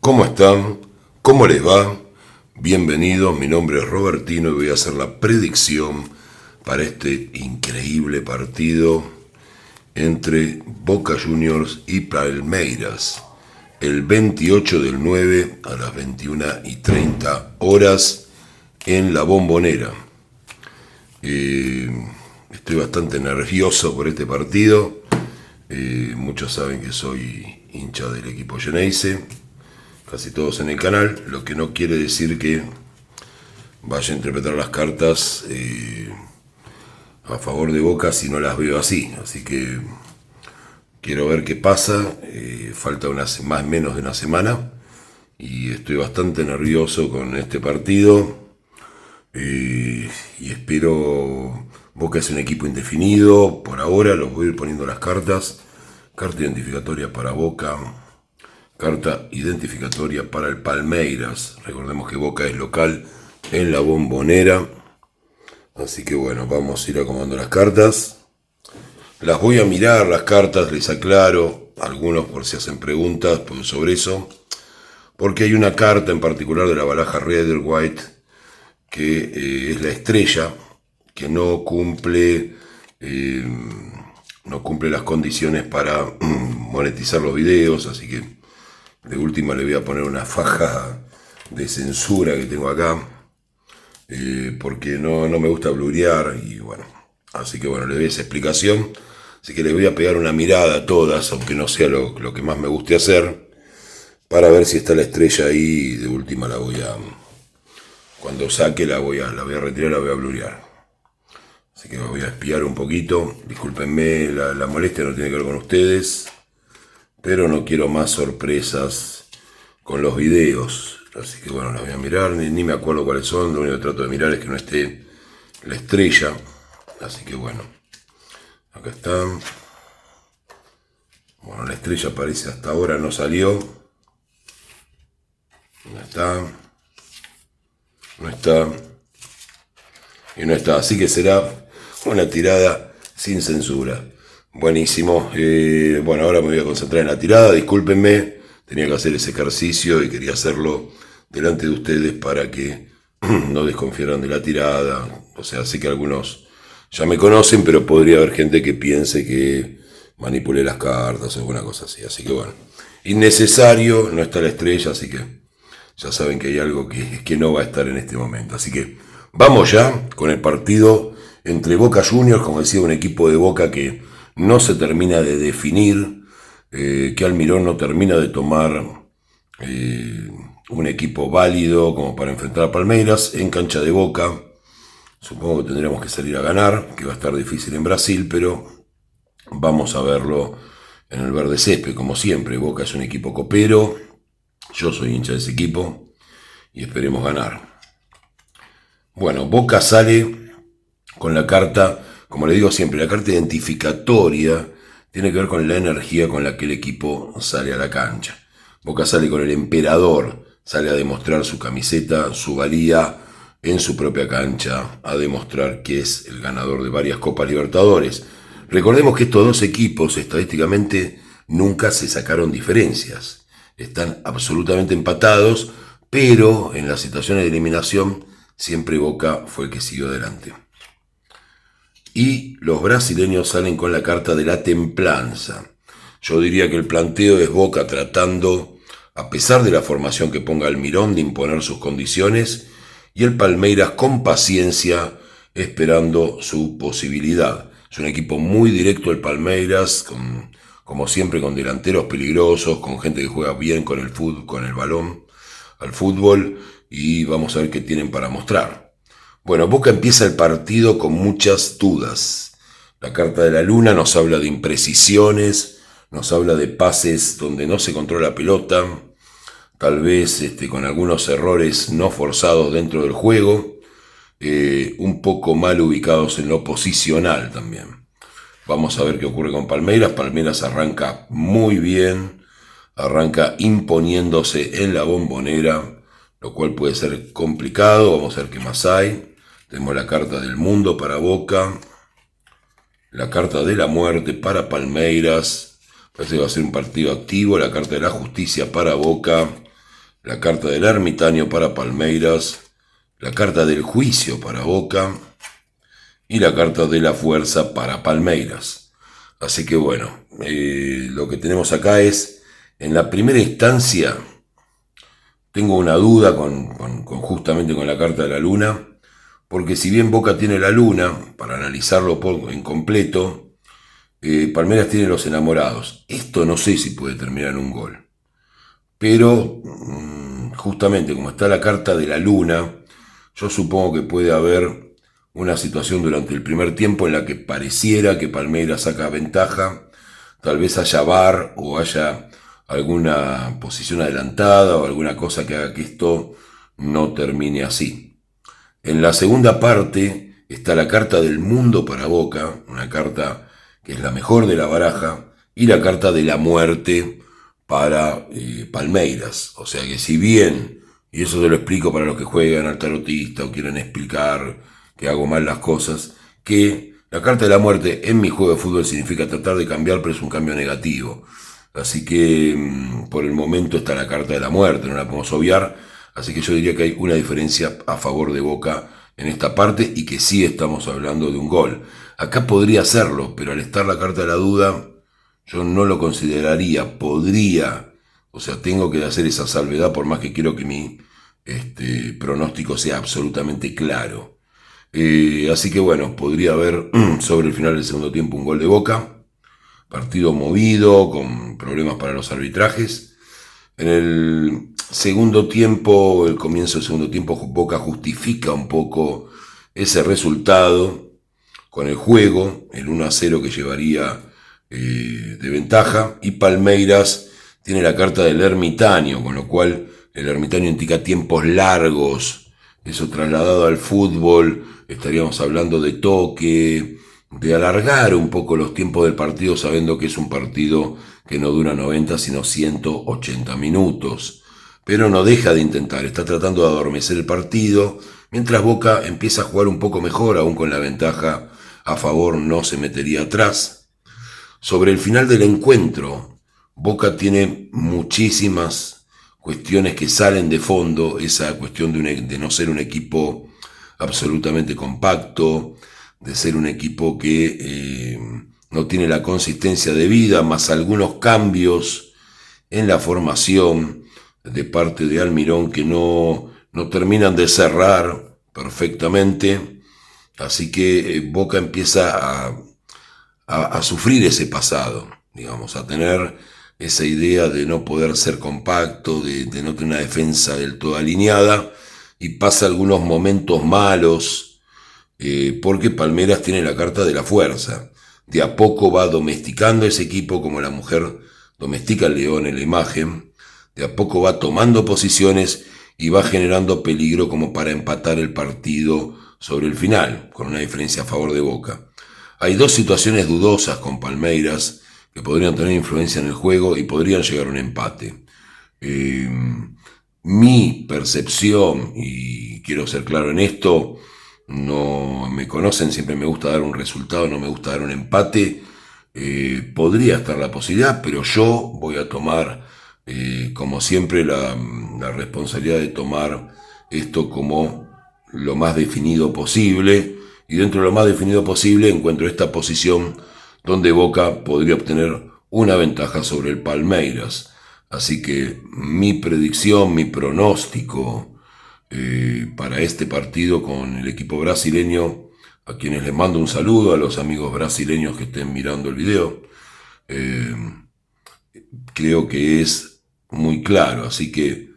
¿Cómo están? ¿Cómo les va? Bienvenidos, mi nombre es Robertino y voy a hacer la predicción para este increíble partido entre Boca Juniors y Palmeiras, el 28 del 9 a las 21:30 horas en La Bombonera. Estoy bastante nervioso por este partido. Muchos saben que soy hincha del equipo Geneise, casi todos en el canal, lo que no quiere decir que vaya a interpretar las cartas a favor de Boca si no las veo así. Así que quiero ver qué pasa. Falta más o menos de una semana y estoy bastante nervioso con este partido. Y espero. Boca es un equipo indefinido por ahora. Los voy a ir poniendo las cartas. Carta identificatoria para Boca, carta identificatoria para el Palmeiras. Recordemos que Boca es local en La Bombonera. Así que bueno, vamos a ir acomodando las cartas. Las voy a mirar, las cartas, les aclaro, algunos por si hacen preguntas sobre eso, porque hay una carta en particular de la baraja Rider White que es la estrella, que no cumple las condiciones para monetizar los videos, así que de última le voy a poner una faja de censura que tengo acá, porque no me gusta blurear y bueno, así que bueno, le doy esa explicación. Así que les voy a pegar una mirada a todas, aunque no sea lo que más me guste hacer, para ver si está la estrella ahí. De última la voy a, cuando saque la voy a retirar, la voy a blurear. Así que voy a espiar un poquito. Discúlpenme, la molestia no tiene que ver con ustedes, pero no quiero más sorpresas con los videos. Así que bueno, las voy a mirar, ni me acuerdo cuáles son. Lo único que trato de mirar es que no esté la estrella. Así que bueno, acá está. Bueno, la estrella parece hasta ahora no salió. No está. No está. Y no está. Así que será una tirada sin censura. Buenísimo. Bueno, ahora me voy a concentrar en la tirada. Discúlpenme. Tenía que hacer ese ejercicio y quería hacerlo delante de ustedes para que no desconfiaran de la tirada. O sea, sé que algunos ya me conocen, pero podría haber gente que piense que manipulé las cartas o alguna cosa así. Así que bueno, innecesario, no está la estrella, así que ya saben que hay algo que no va a estar en este momento. Así que vamos ya con el partido entre Boca Juniors, como decía, un equipo de Boca que no se termina de definir, que Almirón no termina de tomar un equipo válido como para enfrentar a Palmeiras en cancha de Boca. Supongo que tendríamos que salir a ganar, que va a estar difícil en Brasil, pero vamos a verlo en el verde césped, como siempre. Boca es un equipo copero, yo soy hincha de ese equipo y esperemos ganar. Bueno, Boca sale con la carta, como le digo siempre, la carta identificatoria tiene que ver con la energía con la que el equipo sale a la cancha. Boca sale con el emperador, sale a demostrar su camiseta, su valía en su propia cancha, a demostrar que es el ganador de varias Copas Libertadores. Recordemos que estos dos equipos estadísticamente nunca se sacaron diferencias. Están absolutamente empatados, pero en las situaciones de eliminación siempre Boca fue el que siguió adelante. Y los brasileños salen con la carta de la templanza. Yo diría que el planteo es Boca tratando, a pesar de la formación que ponga Almirón, de imponer sus condiciones, y el Palmeiras con paciencia esperando su posibilidad. Es un equipo muy directo el Palmeiras, como siempre con delanteros peligrosos, con gente que juega bien con el fútbol, con el balón al fútbol, y vamos a ver qué tienen para mostrar. Bueno, Boca empieza el partido con muchas dudas. La carta de la luna nos habla de imprecisiones, nos habla de pases donde no se controla la pelota, tal vez con algunos errores no forzados dentro del juego, un poco mal ubicados en lo posicional también. Vamos a ver qué ocurre con Palmeiras. Palmeiras arranca muy bien, arranca imponiéndose en la Bombonera, lo cual puede ser complicado. Vamos a ver qué más hay. Tenemos la carta del mundo para Boca, la carta de la muerte para Palmeiras. Parece que va a ser un partido activo. La carta de la justicia para Boca, la carta del ermitaño para Palmeiras, la carta del juicio para Boca y la carta de la fuerza para Palmeiras. Así que bueno, lo que tenemos acá es, en la primera instancia, tengo una duda justamente con la carta de la luna, porque si bien Boca tiene la luna, para analizarlo en completo, Palmeiras tiene los enamorados. Esto no sé si puede terminar en un gol. Pero justamente como está la carta de la luna, yo supongo que puede haber una situación durante el primer tiempo en la que pareciera que Palmeiras saca ventaja. Tal vez haya VAR o haya alguna posición adelantada o alguna cosa que haga que esto no termine así. En la segunda parte está la carta del mundo para Boca, una carta que es la mejor de la baraja, y la carta de la muerte para Palmeiras. O sea que si bien, y eso te lo explico para los que juegan al tarotista o quieren explicar que hago mal las cosas, que la carta de la muerte en mi juego de fútbol significa tratar de cambiar, pero es un cambio negativo. Así que por el momento está la carta de la muerte, no la podemos obviar. Así que yo diría que hay una diferencia a favor de Boca en esta parte y que sí estamos hablando de un gol. Acá podría serlo, pero al estar la carta de la duda, yo no lo consideraría. Podría, o sea, tengo que hacer esa salvedad por más que quiero que mi pronóstico sea absolutamente claro. Así que bueno, podría haber sobre el final del segundo tiempo un gol de Boca. Partido movido, con problemas para los arbitrajes. En el segundo tiempo, el comienzo del segundo tiempo, Boca justifica un poco ese resultado con el juego, el 1-0 que llevaría de ventaja, y Palmeiras tiene la carta del ermitaño, con lo cual el ermitaño indica tiempos largos. Eso trasladado al fútbol, estaríamos hablando de toque, de alargar un poco los tiempos del partido, sabiendo que es un partido que no dura 90 sino 180 minutos. Pero no deja de intentar, está tratando de adormecer el partido, mientras Boca empieza a jugar un poco mejor, aún con la ventaja a favor, no se metería atrás. Sobre el final del encuentro, Boca tiene muchísimas cuestiones que salen de fondo, esa cuestión de no ser un equipo absolutamente compacto, de ser un equipo que no tiene la consistencia debida, más algunos cambios en la formación de parte de Almirón que no terminan de cerrar perfectamente. Así que Boca empieza a sufrir ese pasado, digamos, a tener esa idea de no poder ser compacto, de no tener una defensa del todo alineada, y pasa algunos momentos malos, porque Palmeiras tiene la carta de la fuerza. De a poco va domesticando ese equipo como la mujer domestica al león en la imagen, de a poco va tomando posiciones y va generando peligro como para empatar el partido sobre el final, con una diferencia a favor de Boca. Hay dos situaciones dudosas con Palmeiras que podrían tener influencia en el juego y podrían llegar a un empate. Mi percepción, y quiero ser claro en esto, no me conocen, siempre me gusta dar un resultado, no me gusta dar un empate. Podría estar la posibilidad, pero yo voy a tomar, como siempre, la responsabilidad de tomar esto como lo más definido posible, y dentro de lo más definido posible encuentro esta posición donde Boca podría obtener una ventaja sobre el Palmeiras. Así que mi predicción, mi pronóstico para este partido con el equipo brasileño, a quienes les mando un saludo, a los amigos brasileños que estén mirando el video, creo que es muy claro. Así que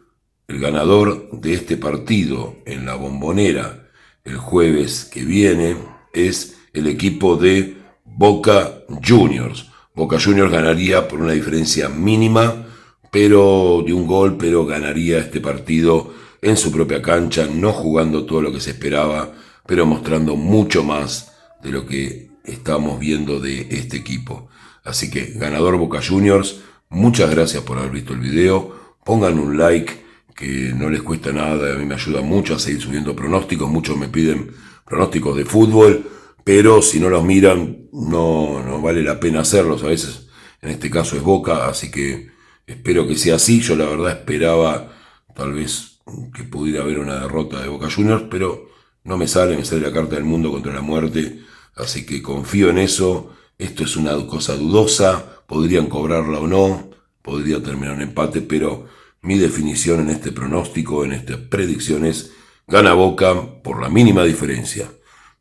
el ganador de este partido en la Bombonera el jueves que viene es el equipo de Boca Juniors. Boca Juniors ganaría por una diferencia mínima, pero de un gol, pero ganaría este partido en su propia cancha, no jugando todo lo que se esperaba, pero mostrando mucho más de lo que estamos viendo de este equipo. Así que ganador Boca Juniors. Muchas gracias por haber visto el video. Pongan un like, que no les cuesta nada, a mí me ayuda mucho a seguir subiendo pronósticos. Muchos me piden pronósticos de fútbol, pero si no los miran no vale la pena hacerlos. A veces, en este caso es Boca, así que espero que sea así. Yo la verdad esperaba tal vez que pudiera haber una derrota de Boca Juniors, pero no me sale la carta del mundo contra la muerte, así que confío en eso. Esto es una cosa dudosa, podrían cobrarla o no, podría terminar un empate, pero mi definición en este pronóstico, en estas predicciones, gana Boca por la mínima diferencia.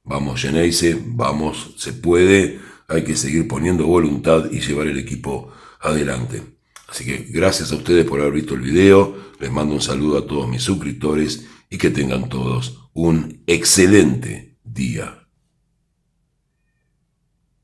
Vamos, Geneise, vamos, se puede, hay que seguir poniendo voluntad y llevar el equipo adelante. Así que gracias a ustedes por haber visto el video, les mando un saludo a todos mis suscriptores y que tengan todos un excelente día.